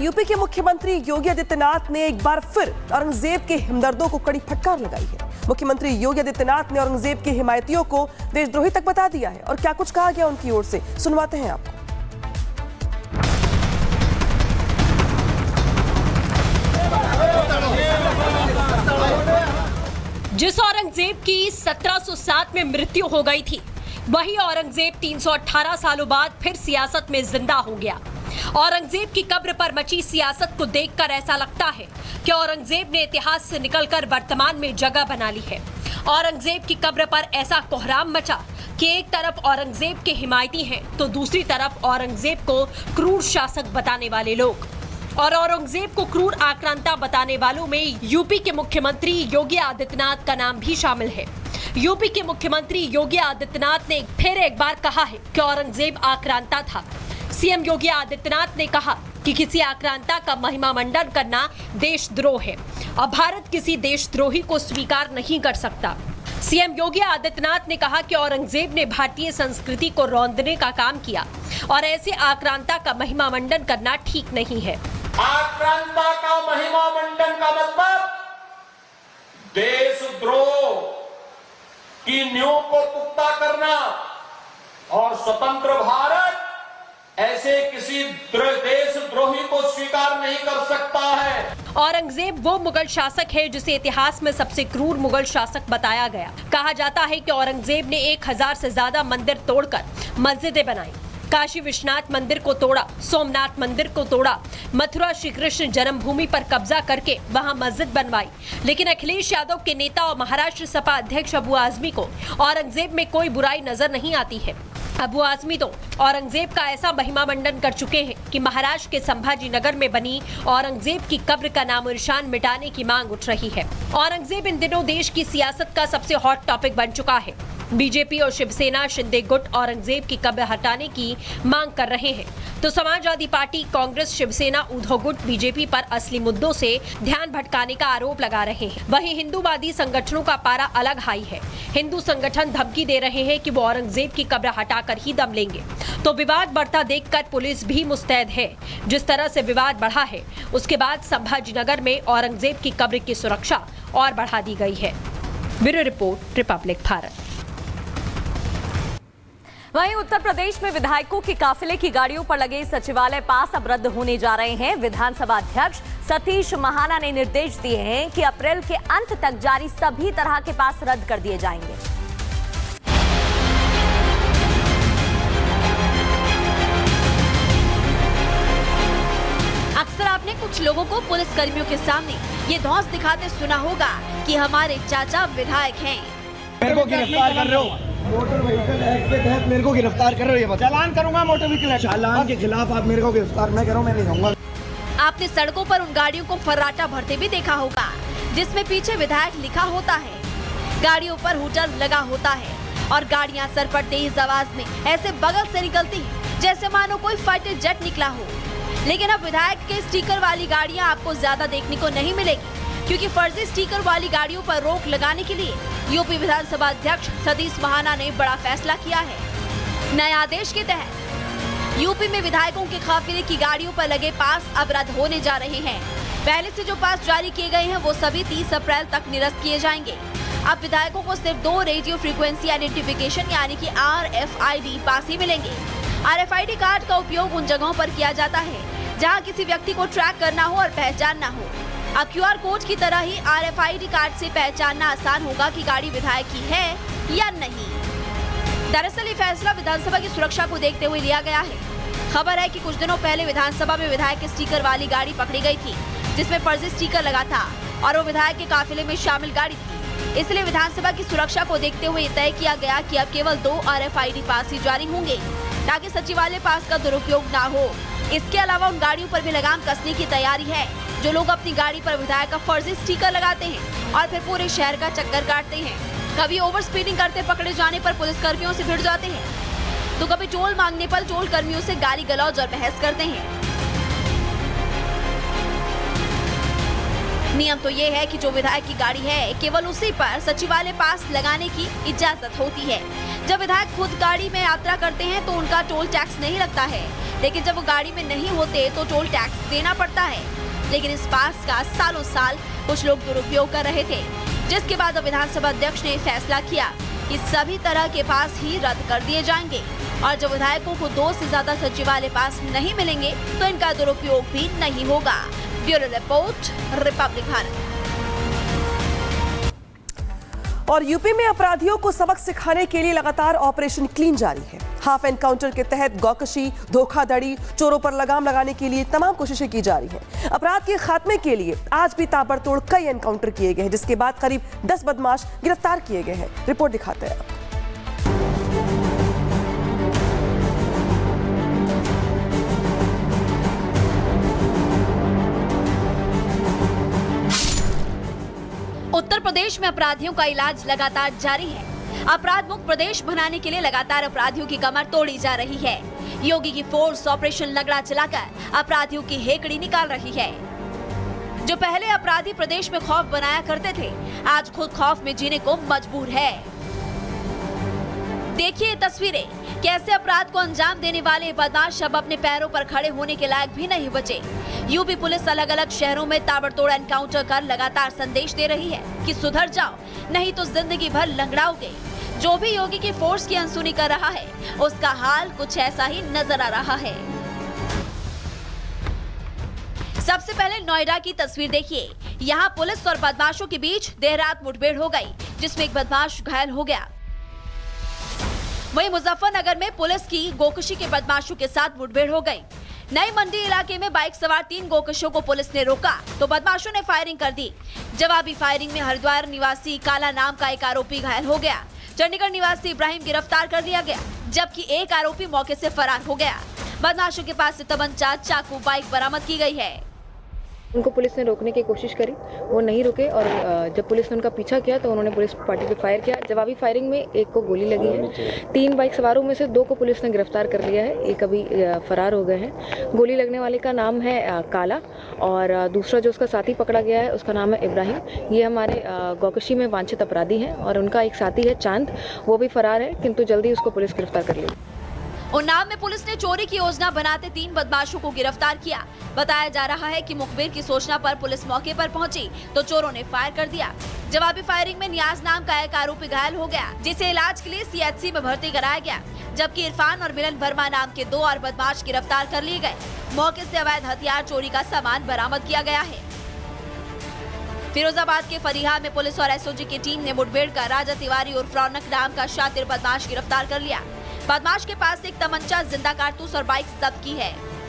UP के मुख्यमंत्री योगी आदित्यनाथ ने एक बार फिर औरंगजेब के हमदर्दों को कड़ी फटकार लगाई है। मुख्यमंत्री योगी आदित्यनाथ ने औरंगजेब के हिमायतियों को देशद्रोही तक बता दिया है और क्या कुछ कहा गया उनकी ओर से, सुनवाते हैं आपको। जिस औरंगजेब की 1707 में मृत्यु हो गई थी, वही औरंगजेब 318 सालों बाद फिर सियासत में जिंदा हो गया। औरंगजेब की कब्र पर मची सियासत को देखकर ऐसा लगता है कि औरंगजेब ने इतिहास से निकलकर वर्तमान में जगह बना ली है। औरंगजेब की कब्र पर ऐसा कोहराम मचा कि एक तरफ औरंगजेब के हिमायती हैं तो दूसरी तरफ औरंगजेब को क्रूर शासक बताने वाले लोग। और औरंगजेब को क्रूर आक्रांता बताने वालों में यूपी के मुख्यमंत्री योगी आदित्यनाथ का नाम भी शामिल है। यूपी के मुख्यमंत्री योगी आदित्यनाथ ने फिर एक बार कहा है कि औरंगजेब आक्रांता था। सीएम योगी आदित्यनाथ ने कहा कि किसी आक्रांता का महिमा मंडन करना देशद्रोह है और भारत किसी देशद्रोही को स्वीकार नहीं कर सकता। सीएम योगी आदित्यनाथ ने कहा कि औरंगजेब ने भारतीय संस्कृति को रौंदने का काम किया और ऐसे आक्रांता का महिमा मंडन करना ठीक नहीं है। आक्रांता का महिमा मंडन का मतलब देशद्रोह की नींव को पुख्ता करना और स्वतंत्र भारत ऐसे किसी देशद्रोही को स्वीकार नहीं कर सकता है। औरंगजेब वो मुगल शासक है जिसे इतिहास में सबसे क्रूर मुगल शासक बताया गया। कहा जाता है कि औरंगजेब ने 1000 से ज्यादा मंदिर तोड़कर मस्जिदें बनाई। काशी विश्वनाथ मंदिर को तोड़ा, सोमनाथ मंदिर को तोड़ा, मथुरा श्री कृष्ण जन्मभूमि पर कब्जा करके वहां मस्जिद बनवाई। लेकिन अखिलेश यादव के नेता और महाराष्ट्र सपा अध्यक्ष अबू आजमी को औरंगजेब में कोई बुराई नजर नहीं आती है। अबू आजमी तो औरंगजेब का ऐसा महिमा मंडन कर चुके हैं कि महाराष्ट्र के संभाजी नगर में बनी औरंगजेब की कब्र का नामो निशान मिटाने की मांग उठ रही है। औरंगजेब इन दिनों देश की सियासत का सबसे हॉट टॉपिक बन चुका है। बीजेपी और शिवसेना शिंदे गुट औरंगजेब की कब्र हटाने की मांग कर रहे हैं, तो समाजवादी पार्टी, कांग्रेस, शिवसेना, उद्धव गुट बीजेपी पर असली मुद्दों से ध्यान भटकाने का आरोप लगा रहे हैं। वहीं हिंदूवादी संगठनों का पारा अलग हाई है। हिंदू संगठन धमकी दे रहे हैं कि वो औरंगजेब की कब्र हटाकर ही दम लेंगे। तो विवाद बढ़ता देखकर पुलिस भी मुस्तैद है। जिस तरह से विवाद बढ़ा है, उसके बाद संभाजीनगर में औरंगजेब की कब्र की सुरक्षा और बढ़ा दी गई है। Bureau report, Republic Bharat. वहीं उत्तर प्रदेश में विधायकों के काफिले की गाड़ियों पर लगे सचिवालय पास अब रद्द होने जा रहे हैं। विधानसभा अध्यक्ष सतीश महाना ने निर्देश दिए हैं कि अप्रैल के अंत तक जारी सभी तरह के पास रद्द कर दिए जाएंगे। अक्सर आपने कुछ लोगों को पुलिस कर्मियों के सामने ये धौंस दिखाते सुना होगा कि हमारे चाचा विधायक हैं। मेरे को गिरफ्तार कर रहे हो, मोटर व्हीकल एक्ट के तहत मेरे को गिरफ्तार कर रहे हो, ये बताओ। चालान करूंगा मोटर व्हीकल चालान के खिलाफ आप मेरे को गिरफ्तार मैं करूं, मैं नहीं रहूंगा। आपने सड़कों पर उन गाड़ियों को फर्राटा भरते भी देखा होगा जिसमें पीछे विधायक लिखा होता है। गाड़ियों पर हूटर लगा होता है और गाड़ियां सर पर तेज आवाज में ऐसे बगल से निकलती है जैसे मानो कोई फाइटर जेट निकला हो। लेकिन अब विधायक के स्टिकर वाली गाड़ियां आपको ज्यादा देखने को नहीं मिलेगी, क्योंकि फर्जी स्टिकर वाली गाड़ियों पर रोक लगाने के लिए यूपी विधानसभा अध्यक्ष सतीश महाना ने बड़ा फैसला किया है। नए आदेश के तहत यूपी में विधायकों के काफिले की गाड़ियों पर लगे पास अब रद्द होने जा रहे हैं। पहले से जो पास जारी किए गए हैं वो सभी 30 अप्रैल तक निरस्त किए जाएंगे। अब विधायकों को सिर्फ 2 रेडियो फ्रीक्वेंसी आइडेंटिफिकेशन यानी कि RFID पास ही मिलेंगे। RFID कार्ड का उपयोग उन जगहों पर किया जाता है जहाँ किसी व्यक्ति को ट्रैक करना हो और पहचानना हो। अब QR कोड की तरह ही RFID कार्ड से पहचानना आसान होगा कि गाड़ी विधायक की है या नहीं। दरअसल ये फैसला विधानसभा की सुरक्षा को देखते हुए लिया गया है। खबर है कि कुछ दिनों पहले विधानसभा में विधायक के स्टिकर वाली गाड़ी पकड़ी गई थी, जिसमें फर्जी स्टिकर लगा था और वो विधायक के काफिले में शामिल गाड़ी थी। इसलिए विधानसभा की सुरक्षा को देखते हुए तय किया गया कि अब केवल 2 RFID पास ही जारी होंगे, ताकि सचिवालय पास का दुरुपयोग ना हो। इसके अलावा उन गाड़ियों पर भी लगाम कसने की तैयारी है जो लोग अपनी गाड़ी पर विधायक का फर्जी स्टिकर लगाते हैं और फिर पूरे शहर का चक्कर काटते हैं। कभी ओवर स्पीडिंग करते पकड़े जाने पर पुलिस कर्मियों से भिड़ जाते हैं, तो कभी टोल मांगने पर टोल कर्मियों से गाली गलौज और बहस करते हैं। नियम तो ये है कि जो विधायक की गाड़ी है केवल उसी पर सचिवालय पास लगाने की इजाजत होती है। जब विधायक खुद गाड़ी में यात्रा करते हैं तो उनका टोल टैक्स नहीं लगता है, लेकिन जब वो गाड़ी में नहीं होते तो टोल टैक्स देना पड़ता है। लेकिन इस पास का सालों साल कुछ लोग दुरुपयोग कर रहे थे, जिसके बाद विधानसभा अध्यक्ष ने फैसला किया कि सभी तरह के पास ही रद्द कर दिए जाएंगे और जब विधायकों को 2 से ज्यादा सचिवालय पास नहीं मिलेंगे तो इनका दुरुपयोग भी नहीं होगा। Bureau report, Republic Bharat. और यूपी में अपराधियों को सबक सिखाने के लिए लगातार ऑपरेशन क्लीन जारी है। हाफ एनकाउंटर के तहत गौकशी, धोखाधड़ी, चोरों पर लगाम लगाने के लिए तमाम कोशिशें की जा रही हैं। अपराध के खात्मे के लिए आज भी ताबड़तोड़ कई एनकाउंटर किए गए हैं, जिसके बाद करीब 10 बदमाश गिरफ्तार किए गए हैं। रिपोर्ट दिखाते हैं। उत्तर प्रदेश में अपराधियों का इलाज लगातार जारी है। अपराध मुक्त प्रदेश बनाने के लिए लगातार अपराधियों की कमर तोड़ी जा रही है। योगी की फोर्स ऑपरेशन लगड़ा चलाकर अपराधियों की हेकड़ी निकाल रही है। जो पहले अपराधी प्रदेश में खौफ बनाया करते थे, आज खुद खौफ में जीने को मजबूर है। देखिए तस्वीरें, कैसे अपराध को अंजाम देने वाले बदमाश अब अपने पैरों पर खड़े होने के लायक भी नहीं बचे। यूपी पुलिस अलग अलग शहरों में ताबड़तोड़ एनकाउंटर कर लगातार संदेश दे रही है कि सुधर जाओ, नहीं तो जिंदगी भर लंगड़ाओगे। जो भी योगी की फोर्स की अनसुनी कर रहा है, उसका हाल कुछ ऐसा ही नजर आ रहा है। सबसे पहले नोएडा की तस्वीर देखिए। यहाँ पुलिस और बदमाशों के बीच देर रात मुठभेड़ हो गई, जिसमें एक बदमाश घायल हो गया। वहीं मुजफ्फरनगर में पुलिस की गोकशी के बदमाशों के साथ मुठभेड़ हो गई। नई मंडी इलाके में बाइक सवार 3 गोकशों को पुलिस ने रोका तो बदमाशों ने फायरिंग कर दी। जवाबी फायरिंग में हरिद्वार निवासी काला नाम का एक आरोपी घायल हो गया। चंडीगढ़ निवासी इब्राहिम गिरफ्तार कर लिया गया, जबकि एक आरोपी मौके से फरार हो गया। बदमाशों के पास से तमंचा, चाकू, बाइक बरामद की गई है। उनको पुलिस ने रोकने की कोशिश करी, वो नहीं रुके और जब पुलिस ने उनका पीछा किया तो उन्होंने पुलिस पार्टी पे फायर किया। जवाबी फायरिंग में एक को गोली लगी है। 3 बाइक सवारों में से 2 को पुलिस ने गिरफ्तार कर लिया है, एक अभी फरार हो गए हैं। गोली लगने वाले का नाम है काला और दूसरा जो उसका साथी पकड़ा गया है उसका नाम है इब्राहिम। ये हमारे गौकशी में वांछित अपराधी हैं और उनका एक साथी है चांद, वो भी फरार है, किंतु जल्दी उसको पुलिस गिरफ्तार कर लेगी। उन्नाव में पुलिस ने चोरी की योजना बनाते 3 बदमाशों को गिरफ्तार किया। बताया जा रहा है कि मुखबिर की सूचना पर पुलिस मौके पर पहुंची तो चोरों ने फायर कर दिया। जवाबी फायरिंग में नियाज नाम का एक आरोपी घायल हो गया, जिसे इलाज के लिए सीएचसी में भर्ती कराया गया, जबकि इरफान और मिलन वर्मा नाम के 2 और बदमाश गिरफ्तार कर लिए गए। मौके से अवैध हथियार चोरी का सामान बरामद किया गया है। फिरोजाबाद के फरीहा में पुलिस और एसओजी की टीम ने मुठभेड़ कर राजा तिवारी उर्फ रौनक नाम का शातिर बदमाश गिरफ्तार कर लिया। बदमाश के पास एक तमंचा, जिंदा कारतूस और बाइक जब्त की है।